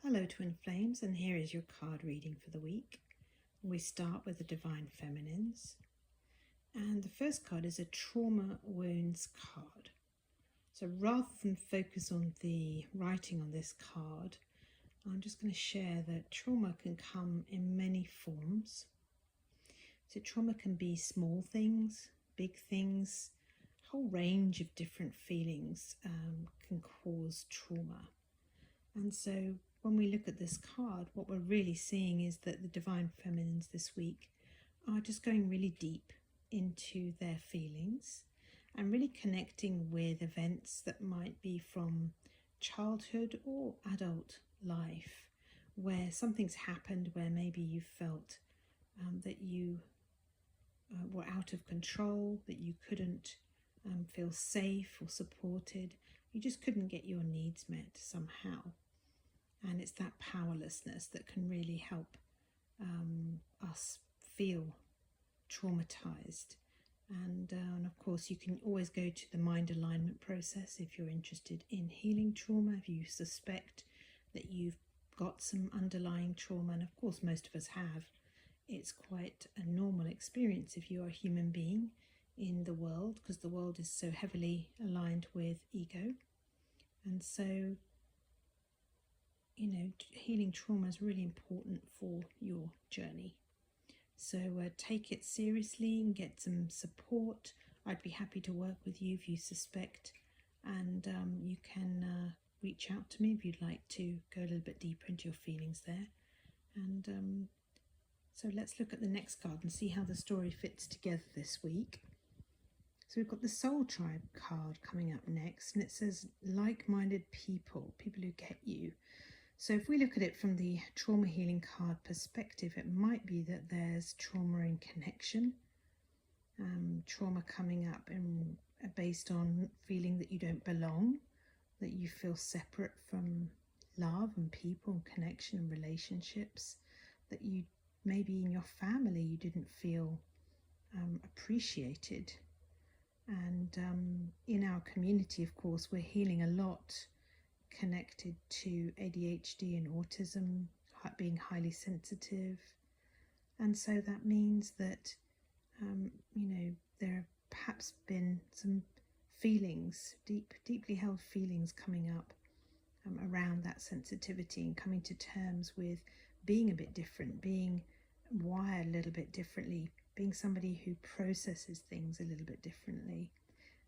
Hello Twin Flames, and here is your card reading for the week. We start with the Divine Feminines, and the first card is a Trauma Wounds card. So rather than focus on the writing on this card, I'm just going to share that trauma can come in many forms. So trauma can be small things, big things, a whole range of different feelings can cause trauma. And so when we look at this card, what we're really seeing is that the Divine Feminines this week are just going really deep into their feelings and really connecting with events that might be from childhood or adult life, where something's happened, where maybe you felt that you were out of control, that you couldn't feel safe or supported. You just couldn't get your needs met somehow. And it's that powerlessness that can really help us feel traumatized. And of course, you can always go to the mind alignment process if you're interested in healing trauma, if you suspect that you've got some underlying trauma. And of course, most of us have. It's quite a normal experience if you're a human being in the world, because the world is so heavily aligned with ego. And so healing trauma is really important for your journey. So take it seriously and get some support. I'd be happy to work with you if you suspect, and you can reach out to me if you'd like to go a little bit deeper into your feelings there. And so let's look at the next card and see how the story fits together this week. So we've got the Soul Tribe card coming up next, and it says like-minded people who get you. So if we look at it from the trauma healing card perspective, it might be that there's trauma in connection, trauma coming up based on feeling that you don't belong, that you feel separate from love and people and connection and relationships, that you maybe in your family you didn't feel appreciated. And in our community, of course, we're healing a lot connected to ADHD and autism, being highly sensitive. And so that means that, there have perhaps been some feelings, deeply held feelings coming up around that sensitivity, and coming to terms with being a bit different, being wired a little bit differently, being somebody who processes things a little bit differently.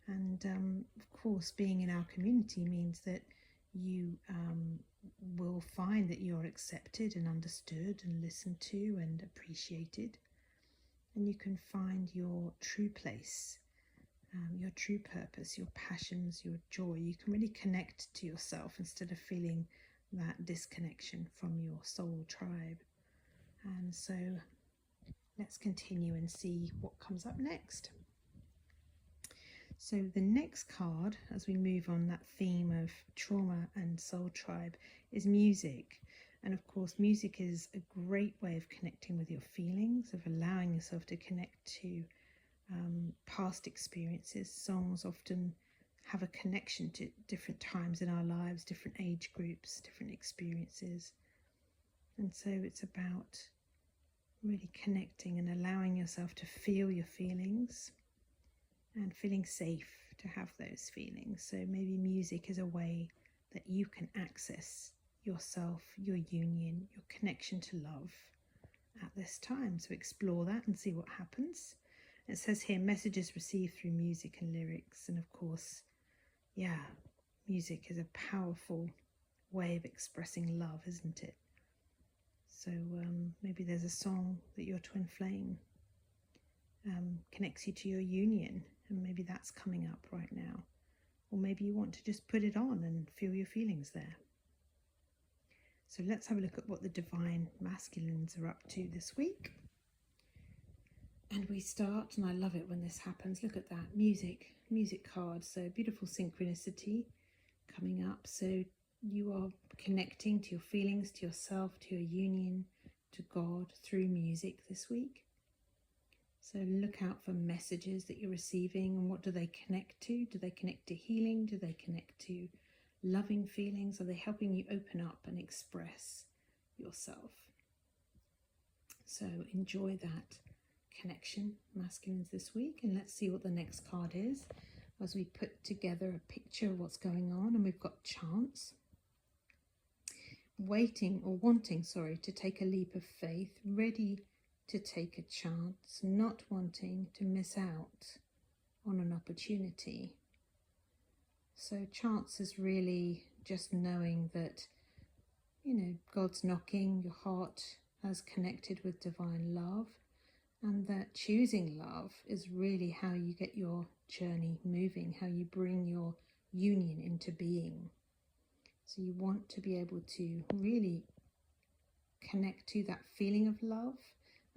And of course, being in our community means that you will find that you're accepted and understood and listened to and appreciated, and you can find your true place, your true purpose, your passions, your joy. You can really connect to yourself instead of feeling that disconnection from your soul tribe. And so let's continue and see what comes up next. So the next card, as we move on that theme of trauma and soul tribe, is music. And of course, music is a great way of connecting with your feelings, of allowing yourself to connect to past experiences. Songs often have a connection to different times in our lives, different age groups, different experiences. And so it's about really connecting and allowing yourself to feel your feelings, and feeling safe to have those feelings. So maybe music is a way that you can access yourself, your union, your connection to love at this time. So explore that and see what happens. It says here, messages received through music and lyrics. And of course, music is a powerful way of expressing love, isn't it? So maybe there's a song that your twin flame connects you to your union, and maybe that's coming up right now. Or maybe you want to just put it on and feel your feelings there. So let's have a look at what the divine masculines are up to this week. And we start, and I love it when this happens, look at that music card. So beautiful synchronicity coming up. So you are connecting to your feelings, to yourself, to your union, to God through music this week. So look out for messages that you're receiving, and what do they connect to? Do they connect to healing? Do they connect to loving feelings? Are they helping you open up and express yourself? So enjoy that connection, masculines, this week. And let's see what the next card is as we put together a picture of what's going on. And we've got chance, wanting to take a leap of faith, ready to take a chance, not wanting to miss out on an opportunity. So chance is really just knowing that, God's knocking, your heart has connected with divine love, and that choosing love is really how you get your journey moving, how you bring your union into being. So you want to be able to really connect to that feeling of love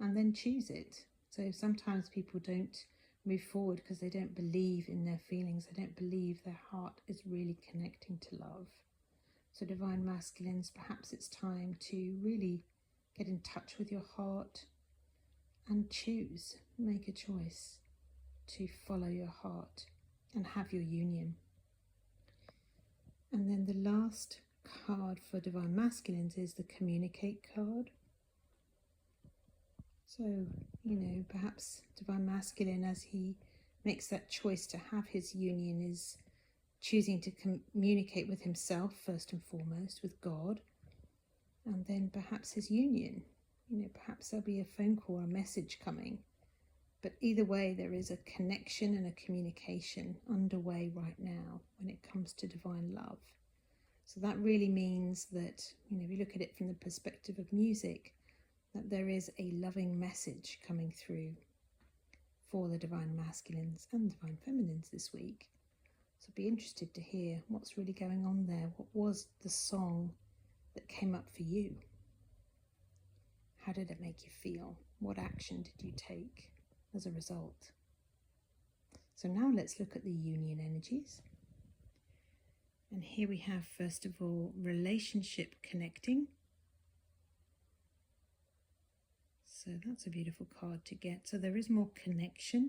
and then choose it. So sometimes people don't move forward because they don't believe in their feelings. They don't believe their heart is really connecting to love. So divine masculines, perhaps it's time to really get in touch with your heart and choose, make a choice to follow your heart and have your union. And then the last card for divine masculines is the communicate card. So, perhaps divine masculine, as he makes that choice to have his union, is choosing to communicate with himself first and foremost, with God, and then perhaps his union. Perhaps there'll be a phone call or a message coming. But either way, there is a connection and a communication underway right now when it comes to divine love. So that really means that, if you look at it from the perspective of music, that there is a loving message coming through for the divine masculines and divine feminines this week. So be interested to hear what's really going on there. What was the song that came up for you? How did it make you feel? What action did you take as a result? So now let's look at the union energies. And here we have, first of all, relationship connecting. So that's a beautiful card to get. So there is more connection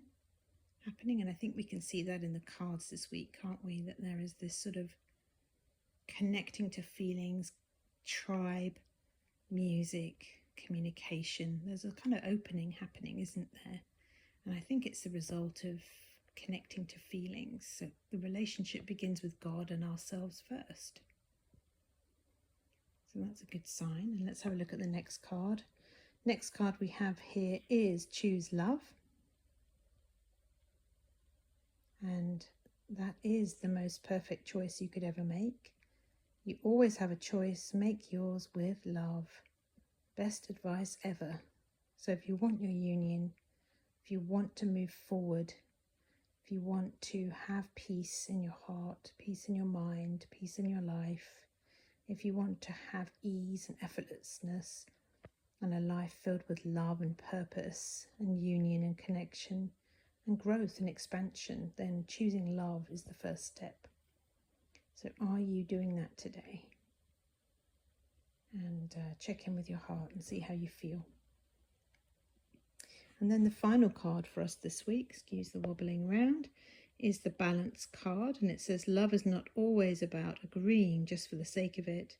happening, and I think we can see that in the cards this week, can't we? That there is this sort of connecting to feelings, tribe, music, communication. There's a kind of opening happening, isn't there? And I think it's the result of connecting to feelings. So the relationship begins with God and ourselves first. So that's a good sign. And let's have a look at the next card. Next card we have here is choose love. And that is the most perfect choice you could ever make. You always have a choice. Make yours with love. Best advice ever. So if you want your union, if you want to move forward, if you want to have peace in your heart, peace in your mind, peace in your life, if you want to have ease and effortlessness and a life filled with love and purpose and union and connection and growth and expansion, then choosing love is the first step. So are you doing that today? And check in with your heart and see how you feel. And then the final card for us this week, excuse the wobbling round, is the balance card. And it says, love is not always about agreeing just for the sake of it.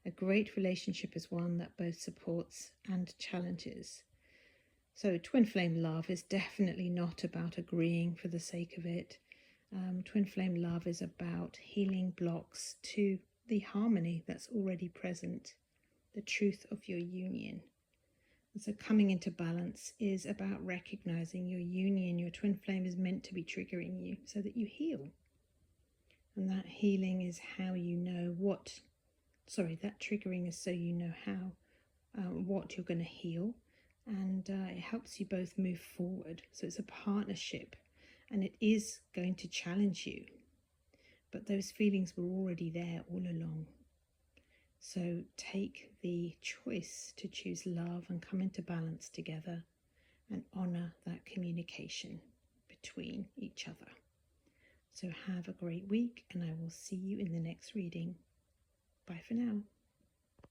A great relationship is one that both supports and challenges. So twin flame love is definitely not about agreeing for the sake of it. Twin flame love is about healing blocks to the harmony that's already present, the truth of your union. And so coming into balance is about recognizing your union, your twin flame is meant to be triggering you so that you heal. And that healing is how you know that triggering is so you know what you're going to heal. And it helps you both move forward. So it's a partnership, and it is going to challenge you. But those feelings were already there all along. So take the choice to choose love and come into balance together and honor that communication between each other. So have a great week, and I will see you in the next reading. Bye for now.